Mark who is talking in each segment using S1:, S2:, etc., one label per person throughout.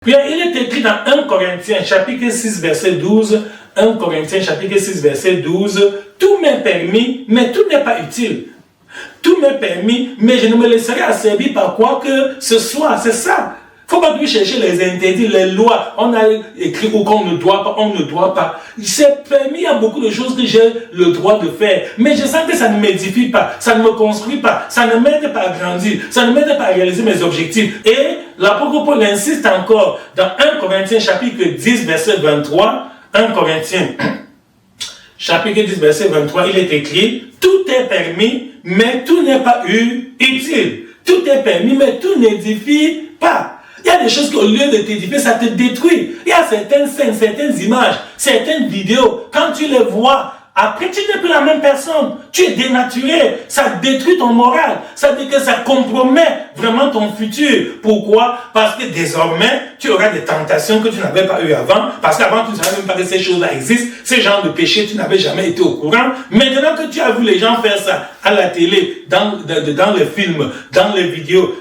S1: Bien, il est écrit dans 1 Corinthiens chapitre 6 verset 12, 1 Corinthiens chapitre 6 verset 12, tout m'est permis, mais tout n'est pas utile. Tout m'est permis, mais je ne me laisserai asservir par quoi que ce soit. C'est ça. Il ne faut pas plus chercher les interdits, les lois. On a écrit où qu'on ne doit pas, on ne doit pas. C'est permis, il y a beaucoup de choses que j'ai le droit de faire. Mais je sens que ça ne m'édifie pas, ça ne me construit pas, ça ne m'aide pas à grandir, ça ne m'aide pas à réaliser mes objectifs. Et l'apôtre Paul insiste encore dans 1 Corinthiens chapitre 10 verset 23. 1 Corinthiens chapitre 10 verset 23, il est écrit, tout est permis, mais tout n'est pas utile. Tout est permis, mais tout n'édifie pas. Il y a des choses qu'au lieu de t'édifier, ça te détruit. Il y a certaines scènes, certaines images, certaines vidéos. Quand tu les vois, après tu n'es plus la même personne. Tu es dénaturé. Ça détruit ton moral. Ça dit que ça compromet vraiment ton futur. Pourquoi? Parce que désormais, tu auras des tentations que tu n'avais pas eues avant. Parce qu'avant, tu ne savais même pas que ces choses-là existent. Ces genres de péchés, tu n'avais jamais été au courant. Maintenant que tu as vu les gens faire ça à la télé, dans les films, dans les vidéos,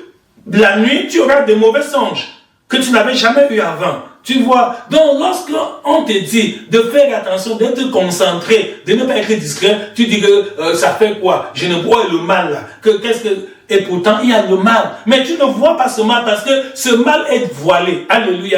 S1: la nuit, tu auras de mauvais songes que tu n'avais jamais eu avant. Tu vois, donc lorsqu'on te dit de faire attention, d'être concentré, de ne pas être discret, tu dis que ça fait quoi? Je ne vois le mal là. Et pourtant, il y a le mal. Mais tu ne vois pas ce mal parce que ce mal est voilé. Alléluia.